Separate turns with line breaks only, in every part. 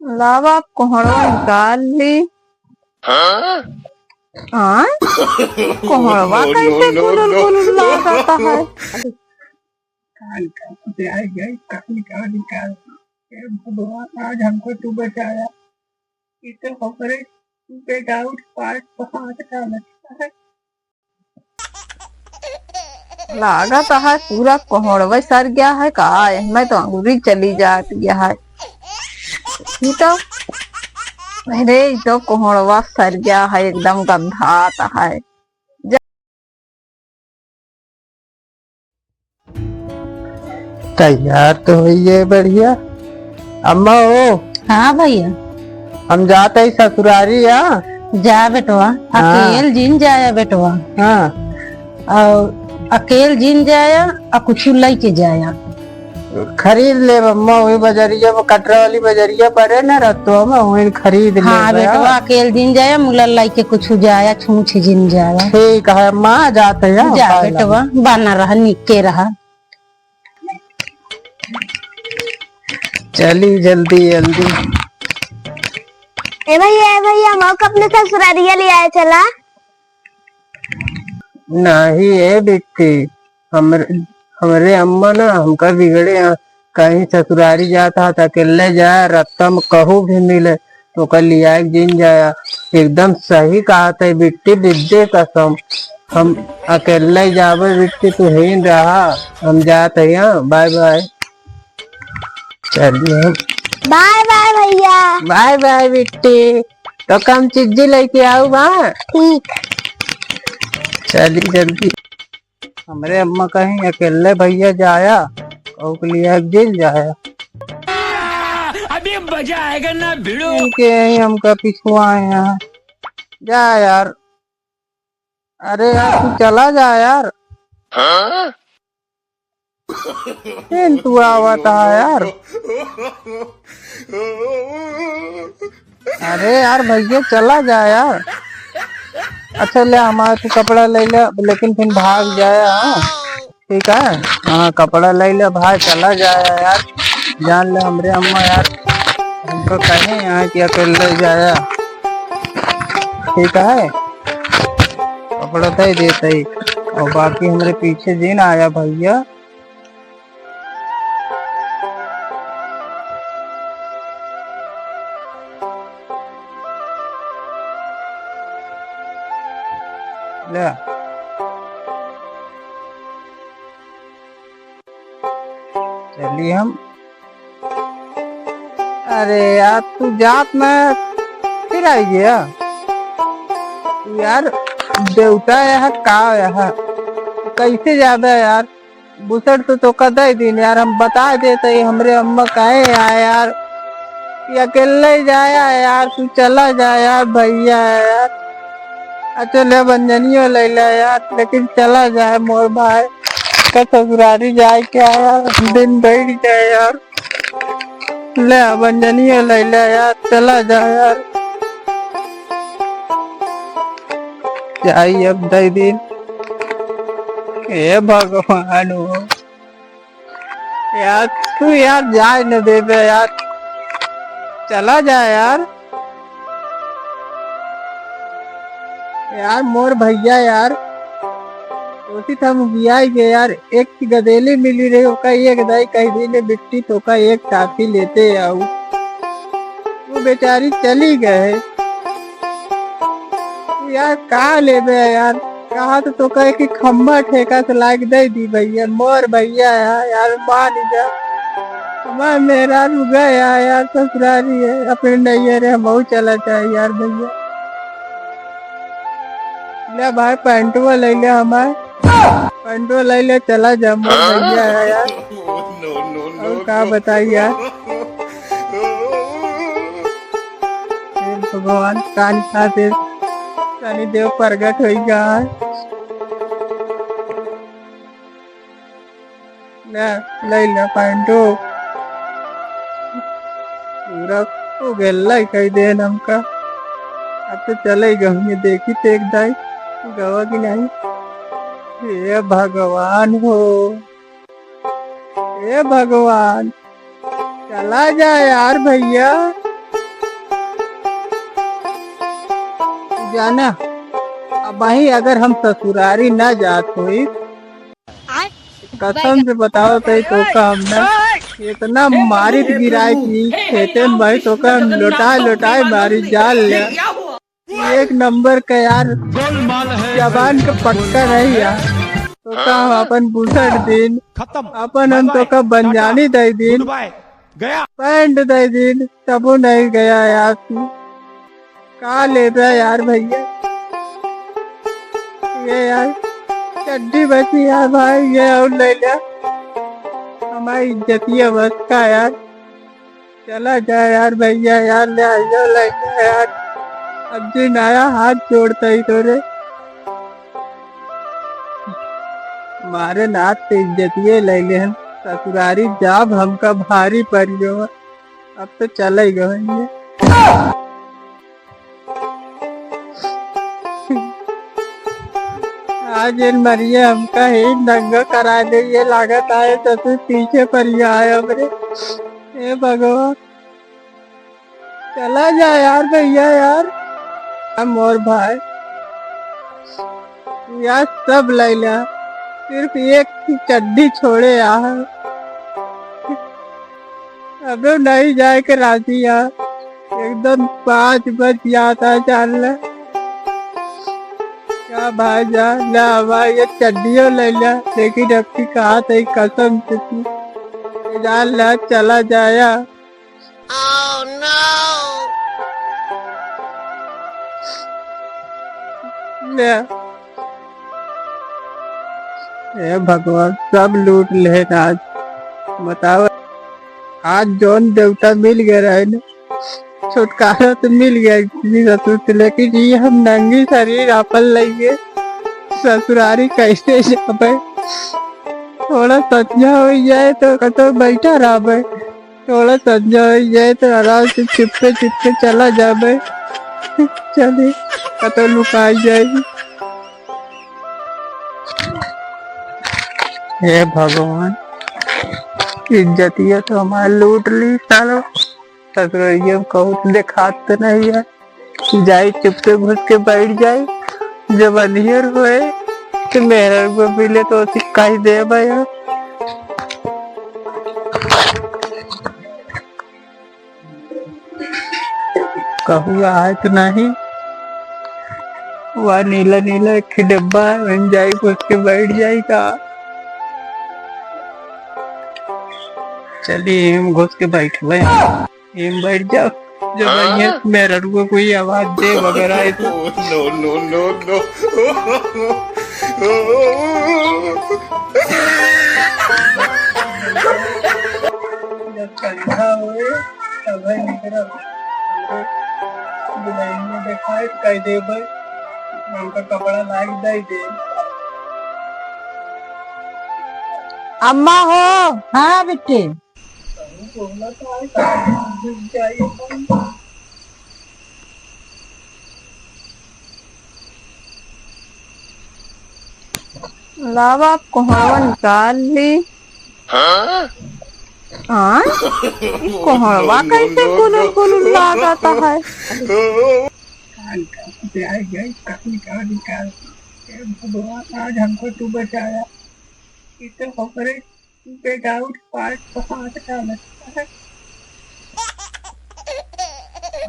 लावा कोहड़वा निकाल ली। हाँ, कोहड़वा कैसे गुलुल गुलुल लागता है।
निकाल भगवान आज हमको तू बचाया। इसे खबरें पे डाउट पार्ट हाथ का लगता है।
लागत है पूरा कोहड़वा सर गया है का। मैं तो अंगूरी चली जाती है। ये तो अरे ये तो कोहड़वा सर गया है, एकदम गंधाता है।
तैयार तो हुई है बढ़िया। अम्मा हो।
हाँ भैया
हम जाते ही ससुरारी। हाँ
जा बेटवा, अकेल जिन जाया बेटवा।
हाँ
और अकेल जिन जाया और कुछ लेके जाया।
खरीद ले अम्मा, वही बजरिया में कटरा वाली बजरिया पर है ना रत्तो में, वही खरीद ले।
हाँ बेटवा अकेल जिन जाया, मुला लेके कुछ जाया, छूछ जिन जाया।
ठीक है अम्मा, जाते हैं।
जा बेटवा, बना रहा निके रहा।
चली जल्दी जल्दी।
ए भैया मौक अपने ससुरारिया ले आया चला।
नहीं है बिट्टी, हमरे अम्मा ना हमका बिगड़े कहीं ससुरारी जाता था, अकेले जाया रास्ता में कहूँ भी मिले तो कल लिया जिन जाया। एकदम सही कहा था बिट्टी, विद्ये कसम। हम अकेले जावे बिट्टी, तू ही रहा। हम जाते हैं, बाय बाय। चलिए
बाय बाय भैया।
बाय बाय बिट्टी, तो कम चीज लेके आओ बा।
ठीक।
चली जल्दी। हमरे अम्मा कहीं अकेले भैया जाया और लिए जिल जाया।
अभी मजा आएगा ना भिड़ो।
इनके यही हमका पिछुआ यहाँ जा यार। अरे यार तू चला जा यार। तू आवता है यार। अरे यार भैया चला जा यार। अच्छा ले हमारा तू कपड़ा ले ले, लेकिन फिर भाग जाया। हाँ ठीक है। हाँ कपड़ा ले ले भाई, चला जाया यार। जान ले हमरे अम्मा यार, हमको कहीं यहाँ की अकेले जाया। ठीक है, कपड़ा दे देते ही और बाकी हमरे पीछे जिन आया भैया। ले चलिए हम। अरे यार तू जात में फिर आई गया तू यार। देवता यह का यह कैसे ज्यादा यार। बुसट तो कदा दिन यार, हम बता देते हमरे अम्मा कहे आया यार, ये अकेले जाया यार। तू चला जा यार भैया यार। अच्छा ले बंजनियो ले ले यार, लेकिन चला जाए मोर भाई का ससुरारी जाए क्या यार, दिन बैठ जाए यार। ले बंजनियो ले ले यार, चला जा यार। जाई अब दई दिन। हे भगवान हो यार, तू यार जाए न देवे यार, चला जा यार। यार मोर भैया यार, सोची था बिया गए यार। एक गदेली मिली रही होका, एक दाई कही दी बिट्टी तो का एक टाफी लेते आओ। वो बेचारी चली गए यार। कहा ले यार, कहा तो कहे कि खम्बा ठेका से लाग दे दी भैया। मोर भैया यार मान जा। मैं मेरा रुगा यार, ससुरारी है अपने नैयर है, हम चला जाए यार भैया। ले भाई पैंटवा ले ले, हमारे पैंटवा ले ले, चला जा मोर भैया यार। और क्या बताइए यार। भगवान कान खाते शनि देव प्रगट हो गया। ले ले पैंटो पूरा हो गया कई दिन हमका। अब तो चले गए, देखी तो एक दाई गवा की नहीं। हे भगवान हो, हे भगवान, चला जा यार भैया। जाना अब वही अगर हम ससुरारी ना जात हुई कसम से बताओ तो का हम ना इतना मारित गिराई थी खेते में भाई तो का हम लौटाए लौटाए मारी जाल ले एक नंबर का यार जबान का पक्का नहीं यार तो का हम अपन बुसट दिन अपन हम तो का बंजानी दे दिन पैंट दे दिन तबो नहीं गया यार तू का लेता यार भैया ये यार चड्डी बची यार भाई ये और ले लिया हमारी इज्जतिया बस का यार चला जाए यार भैया यार ले आइयो ले यार अब दिन आया हाथ जोड़ता ही तोरे मारे नाथ से इज्जतिये ले ले हम ससुरारी जाब हमका भारी पड़ियो अब तो चले गए आज इन मरिया हमका ही दंगा करा दे ये लागत आए तो तू पीछे पर ही आए हमरे हे भगवान चला जा यार भैया यार हम और भाई यार सब ले लिया सिर्फ एक की चड्डी छोड़े यार अब नहीं जाए के राजी यार एकदम 5 बज जाता चल क्या भाई जा ला भाई ये चड्डियों ले लिया लेकिन अब की कहा था कसम से तू जान ला चला जाया
Oh no!
ले हे भगवान सब लूट ले आज बताओ आज जौन देवता मिल गया रहे ना छुटकारा तो मिल गया किसी ससुर से लेकिन ये हम नंगी शरीर अपन लेंगे ससुरारी कैसे जाबे थोड़ा संजा हो जाए तो कतो बैठा रहा थोड़ा संजा हो जाए तो आराम से चिपके चिपके चला जाबे चले कतो लुकाई जाएगी हे भगवान इज्जतिया तो हमारे लूट ली सालो ससुरारिया कहूँ देखात तो नहीं है जाए चुपके घुस के बैठ जाए जब अनियर हुए तो मेहर को मिले तो सिक्का ही दे भैया कहूँ आए तो नहीं वह नीला नीला एक डिब्बा बन जाए घुस के बैठ जाएगा चलिए हम घुस के बैठ गए हम बैठ जाओ जब ये मेरे को कोई आवाज दे वगैरह तो
नो नो नो नो
जब ठंडा हुए तब निकला बुलाई में देखा है कह दे भाई उनका कपड़ा लाग दे दे
अम्मा हो। हाँ बेटे
बोला तो है चाहिए
लावा आप कोहड़वा निकाल ली हाँ कोहड़वा कैसे कुलुल कुलुल लगाता है
निकाल भगवान आज हमको तू बचाया इसे होकर बेडाउट पार्ट को हाथ डाला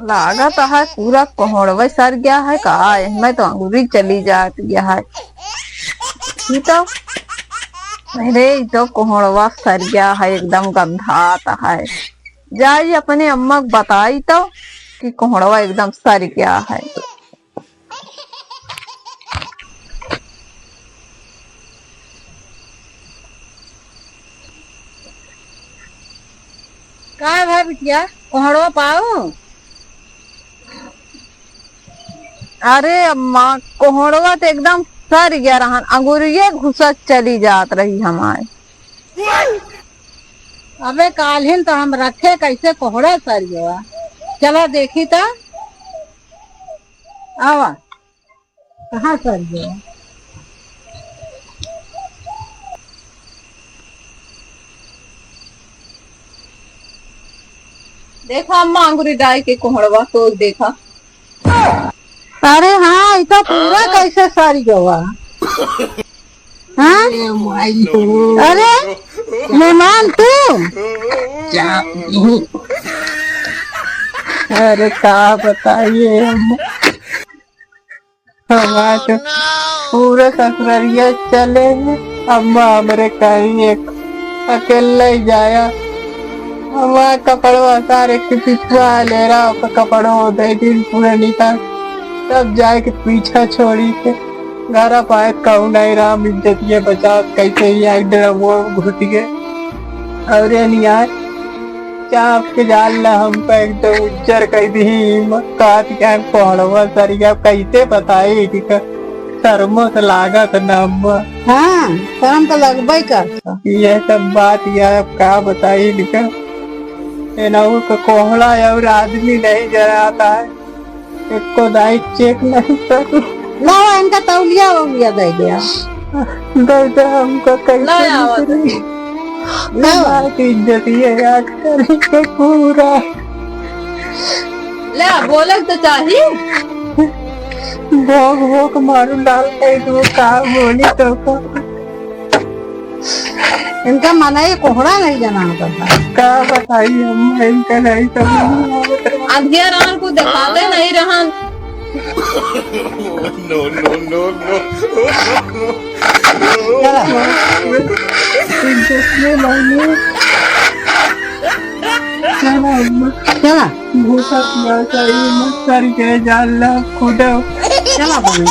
लागत है पूरा कोहड़वा सर गया है का मैं तो अंगूरी चली जाती है ये तो अरे तो कोहड़वा सर गया है एकदम गंधाता है जाइए अपने अम्मा को बताई तो कि कोहड़वा एकदम सर गया है
का है बिटिया कोहड़ो पाओ।
अरे अम्मा कोहड़वा तो एकदम सर गया रहन अंगूरिये घुसत चली जात रही हमारे
अबे काल्हिन तो हम रखे कैसे कोहड़ा सर गया चला देखी तो आवा कहाँ सर गया
देखा अम्मा अंगूरी डाल के कोहड़वा तो देखा
अरे हाँ, ये तो पूरा कैसे सर गया। हाँ? अरे मेहमान तू।
अरे क्या बताइए हमारा तो पूरा ससुरालिया चले हैं। अम्मा हमरे कहीं एक अकेला ही जाया। हमारा कपड़वा सारे के पिछवा ले रहा कपड़ों दे दिन पूरा निकाल तब जाए के पीछा छोड़ी के घर पाए कहूँ नहीं राम इज्जत ये बचा कैसे ही आई ड्रमो घुस गए और ये नहीं आए चाप के जाल ला हमको एकदम उज्जर कह दी काट क्या पौड़वा सरिया कैसे बताए कि शर्मो से लागत नम्मा।
हाँ, शर्म तो लगबे करता।
ये सब बात यार अब क्या बताई लिखा एनाऊ का कोहड़ा और आदमी नहीं जराता है एक को दाई चेक नहीं कर
लाओ इनका तौलिया वौलिया दे दिया।
दर्द हमको कैसे की इज्जत ये याद करके पूरा
ले बोले तो चाहिए
भोग भोग मारू डाल के तो का बोली तो को
इनका मना ये कोहड़ा नहीं जाना करता।
का बताई हम इनका नहीं समझ
अंधिया रान को दिखाते नहीं रहन।
No, no, no, no.
चला
भूसा पिया चाहिए मत सर के जाल खुदा
चला बने